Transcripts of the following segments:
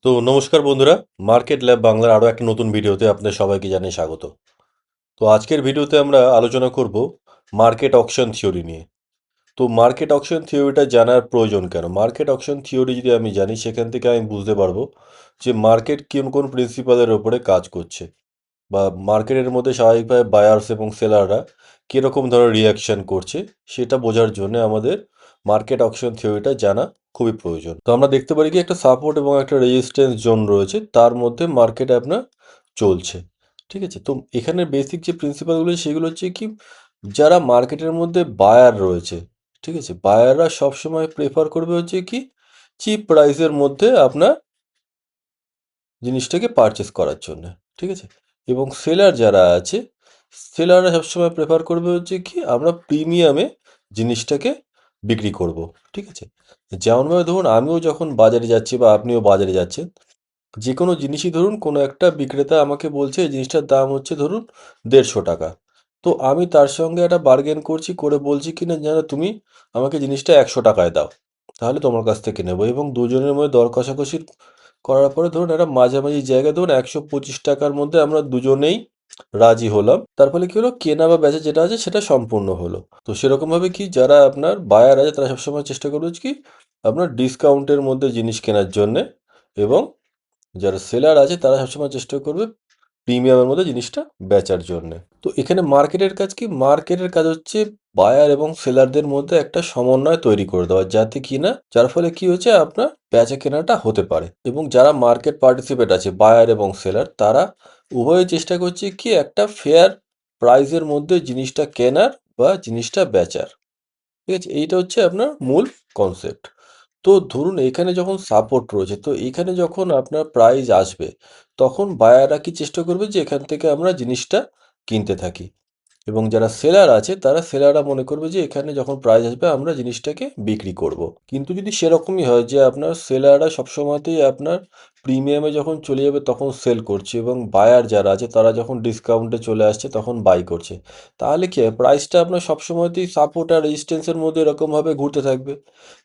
তো নমস্কার বন্ধুরা, মার্কেট ল্যাব বাংলার আরও একটা নতুন ভিডিওতে আপনাদের সবাইকে জানাই স্বাগত। তো আজকের ভিডিওতে আমরা আলোচনা করব মার্কেট অকশন থিওরি নিয়ে। তো মার্কেট অকশন থিওরিটা জানার প্রয়োজন কেন? মার্কেট অকশন থিওরি যদি আমি জানি, সেখান থেকে আমি বুঝতে পারবো যে মার্কেট কোন কোন প্রিন্সিপালের ওপরে কাজ করছে, বা মার্কেটের মধ্যে স্বাভাবিকভাবে বায়ার্স এবং সেলাররা কীরকম ধরনের রিয়াকশন করছে, সেটা বোঝার জন্য আমাদের মার্কেট অকশন থিওরিটা জানা খুবই প্রয়োজন। তো আমরা দেখতে পারি কি একটা সাপোর্ট এবং একটা রেজিস্ট্যান্স জোন রয়েছে, তার মধ্যে মার্কেট আপনার চলছে। ঠিক আছে, তো এখানে বেসিক যে প্রিন্সিপালগুলো সেগুলো হচ্ছে কি, যারা মার্কেটের মধ্যে বায়ার রয়েছে, ঠিক আছে, বায়াররা সবসময় প্রেফার করবে হচ্ছে কি চিপ প্রাইসের মধ্যে আপনার জিনিসটাকে পারচেস করার জন্য। ঠিক আছে, এবং সেলার যারা আছে, সেলাররা সবসময় প্রেফার করবে হচ্ছে কি আমরা প্রিমিয়ামে জিনিসটাকে বিক্রি করব। ঠিক আছে, যেমনভাবে ধরুন আমিও যখন বাজারে যাচ্ছি বা আপনিও বাজারে যাচ্ছেন, যে কোনো জিনিসই ধরুন কোনো একটা বিক্রেতা আমাকে বলছে এই জিনিসটার দাম হচ্ছে ধরুন 150 টাকা। তো আমি তার সঙ্গে একটা বার্গেন করছি, করে বলছি কি না জানো তুমি আমাকে জিনিসটা 100 টাকায় দাও, তাহলে তোমার কাছ থেকে নেবো। এবং দুজনের মধ্যে দর কষাকষি করার পরে ধরুন একটা মাঝামাঝি জায়গায় ধরুন 125 টাকার মধ্যে আমরা দুজনেই রাজি হলাম। তার ফলে কি হলো, কেনা বা বেচা যেটা আছে সেটা সম্পূর্ণ হলো। তো সেরকমভাবে কি যারা আপনার বায়ার আছে তারা সবসময় চেষ্টা করবে কি আপনার ডিসকাউন্টের মধ্যে জিনিস কেনার জন্যে, এবং যারা সেলার আছে তারা সবসময় চেষ্টা করবে প্রিমিয়ামের মধ্যে জিনিসটা বেচার জন্য। তো এখানে মার্কেটের কাজ কি, মার্কেটের কাজ হচ্ছে বায়ার এবং সেলারদের মধ্যে একটা সমন্বয় তৈরি করে দেওয়া, যাতে কি না যার ফলে কি হচ্ছে আপনার বেচা কেনাটা হতে পারে। এবং যারা মার্কেট পার্টিসিপেট আছে বায়ার এবং সেলার, তারা উভয়ে চেষ্টা করছে কি একটা ফেয়ার প্রাইসের মধ্যে জিনিসটা কেনার বা জিনিসটা বেচার। ঠিক আছে, এইটা হচ্ছে আপনার মূল কনসেপ্ট। তো ধরুন এখানে যখন সাপোর্ট রয়েছে, তো এখানে যখন আপনার প্রাইস আসবে, তখন বায়াররা কি চেষ্টা করবে যে এখান থেকে আমরা জিনিসটা কিনতে থাকি, এবং যারা সেলার আছে তারা সেলাররা মনে করবে যে এখানে যখন প্রাইস আসবে আমরা জিনিসটাকে বিক্রি করব। কিন্তু যদি সেরকমই হয় যে আপনার সেলাররা সবসময়তেই আপনার প্রিমিয়ামে যখন চলে যাবে তখন সেল করছে, এবং বায়ার যারা আছে তারা যখন ডিসকাউন্টে চলে আসছে তখন বাই করছে, তাহলে কি হয় প্রাইসটা আপনার সবসময়তেই সাপোর্ট আর রেজিস্ট্যান্সের মধ্যে এরকমভাবে ঘুরতে থাকবে।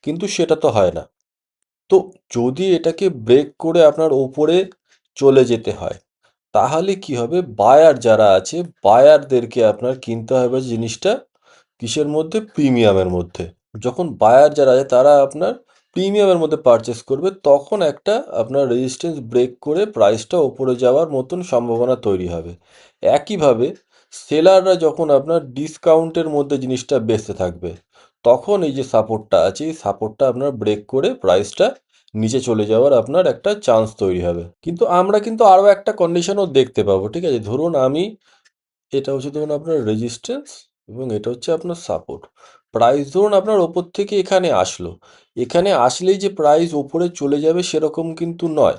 কিন্তু সেটা তো হয় না। তো যদি এটাকে ব্রেক করে আপনার ওপরে চলে যেতে হয়, তাহলে কি হবে, বায়ার যারা আছে বায়ারদেরকে আপনার কিনতে হবে জিনিসটা কিসের মধ্যে, প্রিমিয়ামের মধ্যে। যখন বায়ার যারা আছে তারা আপনার প্রিমিয়ামের মধ্যে পারচেস করবে, তখন একটা আপনার রেজিস্ট্যান্স ব্রেক করে প্রাইসটা ওপরে যাওয়ার মতন সম্ভাবনা তৈরি হবে। একইভাবে সেলাররা যখন আপনার ডিসকাউন্টের মধ্যে জিনিসটা বেচতে থাকবে, তখন এই যে সাপোর্টটা আছে এই সাপোর্টটা আপনার ব্রেক করে প্রাইসটা নিচে চলে যাওয়ার আপনার একটা চান্স তৈরি হবে। কিন্তু আমরা কিন্তু আরও একটা কন্ডিশনও দেখতে পাবো। ঠিক আছে, ধরুন আমি, এটা হচ্ছে ধরুন আপনার রেজিস্ট্যান্স এবং এটা হচ্ছে আপনার সাপোর্ট। প্রাইস ধরুন আপনার ওপর থেকে এখানে আসলো, এখানে আসলেই যে প্রাইস ওপরে চলে যাবে সেরকম কিন্তু নয়।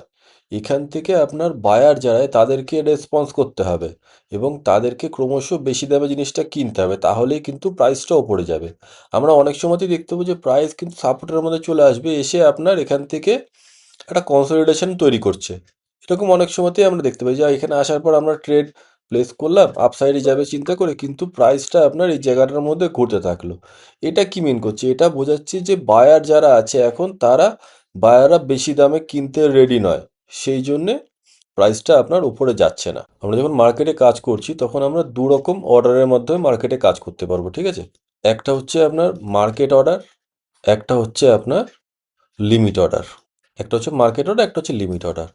এখান থেকে আপনার বায়ার যারা তাদেরকে রেসপন্স করতে হবে, এবং তাদেরকে ক্রমশ বেশি দামে জিনিসটা কিনতে হবে, তাহলেই কিন্তু প্রাইসটা ওপরে যাবে। আমরা অনেক সময়তেই দেখতে পাবো যে প্রাইস কিন্তু সাপোর্টের মধ্যে চলে আসবে, এসে আপনার এখান থেকে একটা কনসলিডেশন তৈরি করছে। এরকম অনেক সময়তেই আমরা দেখতে পাই যে এখানে আসার পর আমরা ট্রেড প্লেস করলাম, আপসাইডে যাবে চিন্তা করে, কিন্তু প্রাইসটা আপনার এই জায়গাটার মধ্যে ঘুরতে থাকলো। এটা কি মিন করছে, এটা বোঝাচ্ছে যে বায়ার যারা আছে এখন তারা বায়াররা বেশি দামে কিনতে রেডি নয়, সেই জন্যে প্রাইসটা আপনার উপরে যাচ্ছে না। আমরা যখন মার্কেটে কাজ করছি তখন আমরা দু রকম অর্ডারের মাধ্যমে মার্কেটে কাজ করতে পারবো। ঠিক আছে, একটা হচ্ছে আপনার মার্কেট অর্ডার, একটা হচ্ছে আপনার লিমিট অর্ডার। একটা হচ্ছে মার্কেট অর্ডার, একটা হচ্ছে লিমিট অর্ডার।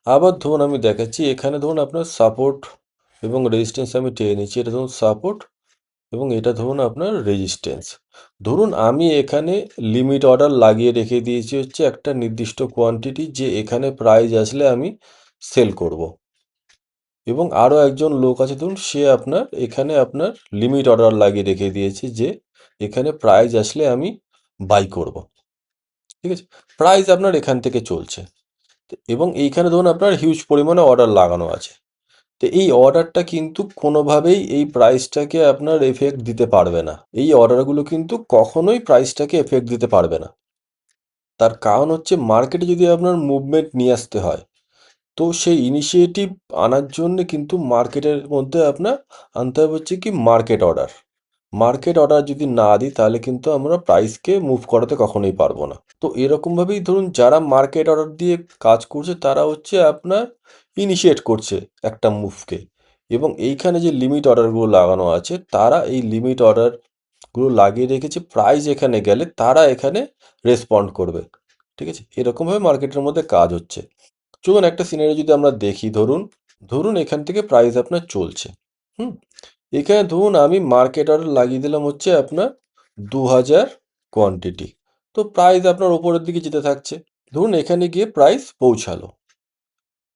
আবার ধরুন আমি দেখাচ্ছি, এখানে ধরুন আপনার সাপোর্ট এবং রেজিস্ট্যান্স আমি টেনে নিচ্ছি, এটা ধরুন সাপোর্ট এবং এটা ধরুন আপনার রেজিস্ট্যান্স। ধরুন আমি এখানে লিমিট অর্ডার লাগিয়ে রেখে দিয়েছি হচ্ছে একটা নির্দিষ্ট কোয়ান্টিটি, যে এখানে প্রাইস আসলে আমি সেল করব। এবং আরও একজন লোক আছে ধরুন সে আপনার এখানে আপনার লিমিট অর্ডার লাগিয়ে রেখে দিয়েছে, যে এখানে প্রাইস আসলে আমি বাই করব। ঠিক আছে, প্রাইস আপনার এখান থেকে চলছে, এবং এইখানে ধরুন আপনার হিউজ পরিমাণে অর্ডার লাগানো আছে। তো এই অর্ডারটা কিন্তু কোনোভাবেই এই প্রাইসটাকে আপনার এফেক্ট দিতে পারবে না, এই অর্ডারগুলো কিন্তু কখনোই প্রাইসটাকে এফেক্ট দিতে পারবে না। তার কারণ হচ্ছে মার্কেটে যদি আপনার মুভমেন্ট নিয়ে আসতে হয়, তো সেই ইনিশিয়েটিভ আনার জন্য কিন্তু মার্কেটের মধ্যে আপনার আনতে হবে হচ্ছে কি মার্কেট অর্ডার। মার্কেট অর্ডার যদি না দিই তাহলে কিন্তু আমরা প্রাইসকে মুভ করাতে কখনোই পারবো না। তো এরকমভাবেই ধরুন যারা মার্কেট অর্ডার দিয়ে কাজ করছে তারা হচ্ছে আপনার ইনিশিয়েট করছে একটা মুভকে, এবং এইখানে যে লিমিট অর্ডারগুলো লাগানো আছে তারা এই লিমিট অর্ডারগুলো লাগিয়ে রেখেছে, প্রাইস এখানে গেলে তারা এখানে রেসপন্ড করবে। ঠিক আছে, এরকমভাবে মার্কেটের মধ্যে কাজ হচ্ছে। চলুন একটা সিনারি যদি আমরা দেখি, ধরুন ধরুন এখান থেকে প্রাইস আপনার চলছে। হুম এখানে ধরুন আমি মার্কেট অর্ডার লাগিয়ে দিলাম হচ্ছে আপনার 2000 কোয়ান্টিটি। তো প্রাইস আপনার ওপরের দিকে যেতে থাকছে। ধরুন এখানে গিয়ে প্রাইস পৌঁছালো,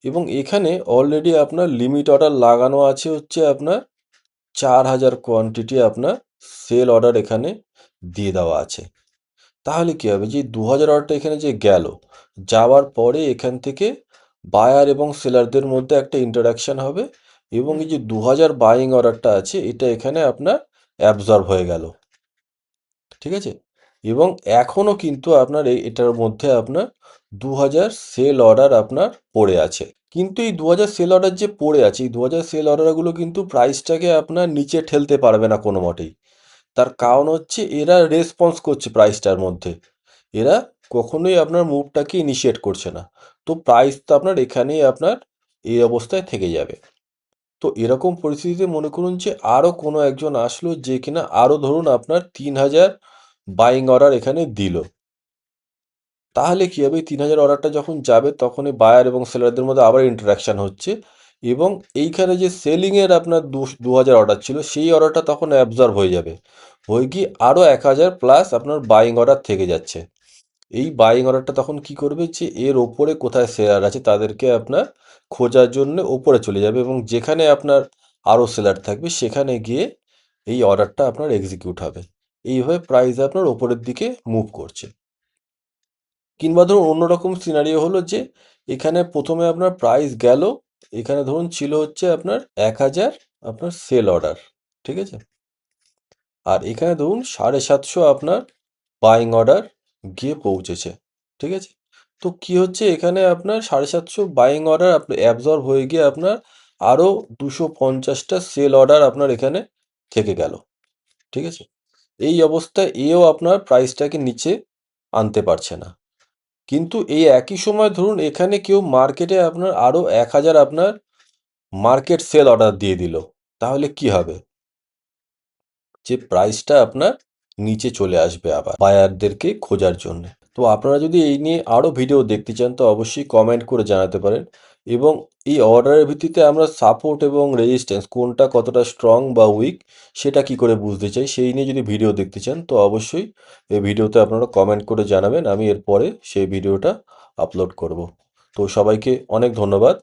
এবং এখানে অলরেডি আপনার লিমিট অর্ডার লাগানো আছে হচ্ছে আপনার 4000 কোয়ান্টিটি আপনার সেল অর্ডার এখানে দিয়ে দেওয়া আছে। তাহলে কি হবে, যে 2000 অর্ডারটা এখানে যে গেল, যাওয়ার পরে এখান থেকে বায়ার এবং সেলারদের মধ্যে একটা ইন্টারাকশন হবে, এবং এই যে 2000 বাইং অর্ডারটা আছে এটা এখানে আপনার অ্যাবজর্ব হয়ে গেল। ঠিক আছে, এবং এখনও কিন্তু আপনার এটার মধ্যে আপনার 2000 সেল অর্ডার আপনার পড়ে আছে। কিন্তু এই 2000 সেল অর্ডার যে পড়ে আছে, এই 2000 সেল অর্ডারগুলো কিন্তু প্রাইসটাকে আপনার নিচে ঠেলতে পারবে না কোনো মতেই। তার কারণ হচ্ছে এরা রেসপন্স করছে প্রাইসটার মধ্যে, এরা কখনোই আপনার মুভটাকে ইনিশিয়েট করছে না। তো প্রাইস তো আপনার এখানেই আপনার এই অবস্থায় থেকে যাবে। তো এরকম পরিস্থিতিতে মনে করুন যে আরও কোনো একজন আসলো যে কিনা আরও ধরুন আপনার 3000 বাইং অর্ডার এখানে দিল। তাহলে কি হবে, 3000 অর্ডারটা যখন যাবে তখন এই বায়ার এবং সেলারদের মধ্যে আবার ইন্টারাকশান হচ্ছে, এবং এইখানে যে সেলিংয়ের আপনার 2000 অর্ডার ছিল সেই অর্ডারটা তখন অ্যাবজর্ব হয়ে যাবে, হয়ে গিয়ে আরও 1000 প্লাস আপনার বাইং অর্ডার থেকে যাচ্ছে। এই বাইং অর্ডারটা তখন কি করবে, যে এর ওপরে কোথায় সেলার আছে তাদেরকে আপনার খোঁজার জন্য ওপরে চলে যাবে, এবং যেখানে আপনার আরও সেলার থাকবে সেখানে গিয়ে এই অর্ডারটা আপনার এক্সিকিউট হবে। এইভাবে প্রাইস আপনার ওপরের দিকে মুভ করছে। কিংবা ধরুন অন্যরকম সিনারিও হলো যে এখানে প্রথমে আপনার প্রাইস গেল, এখানে ধরুন ছিল হচ্ছে আপনার 1000 আপনার সেল অর্ডার। ঠিক আছে, আর এখানে ধরুন 750 আপনার বাইং অর্ডার গিয়ে পৌঁছেছে। ঠিক আছে, তো কি হচ্ছে এখানে আপনার 750 বাইং অর্ডার আপনার অ্যাবজর্ব হয়ে গিয়ে আপনার আরও 250টা সেল অর্ডার আপনার এখানে থেকে গেল। ঠিক আছে, এই অবস্থায় এও আপনার প্রাইসটাকে নিচে আনতে পারছে না। কিন্তু এই একই সময় ধরুন এখানে কেউ মার্কেটে আপনার আরও 1000 আপনার মার্কেট সেল অর্ডার দিয়ে দিল, তাহলে কি হবে, যে প্রাইসটা আপনার নিচে চলে আসবে আবার বায়ারদেরকে খোঁজার জন্য। তো আপনারা যদি এই নিয়ে আরও ভিডিও দেখতে চান তো অবশ্যই কমেন্ট করে জানাতে পারেন, এবং এই অর্ডারের ভিত্তিতে আমরা সাপোর্ট এবং রেজিস্ট্যান্স কোনটা কতটা স্ট্রং বা উইক সেটা কি করে বুঝতে চাই, সেই নিয়ে যদি ভিডিও দেখতে চান তো অবশ্যই এই ভিডিওতে আপনারা কমেন্ট করে জানাবেন, আমি এরপরে সেই ভিডিওটা আপলোড করব। তো সবাইকে অনেক ধন্যবাদ।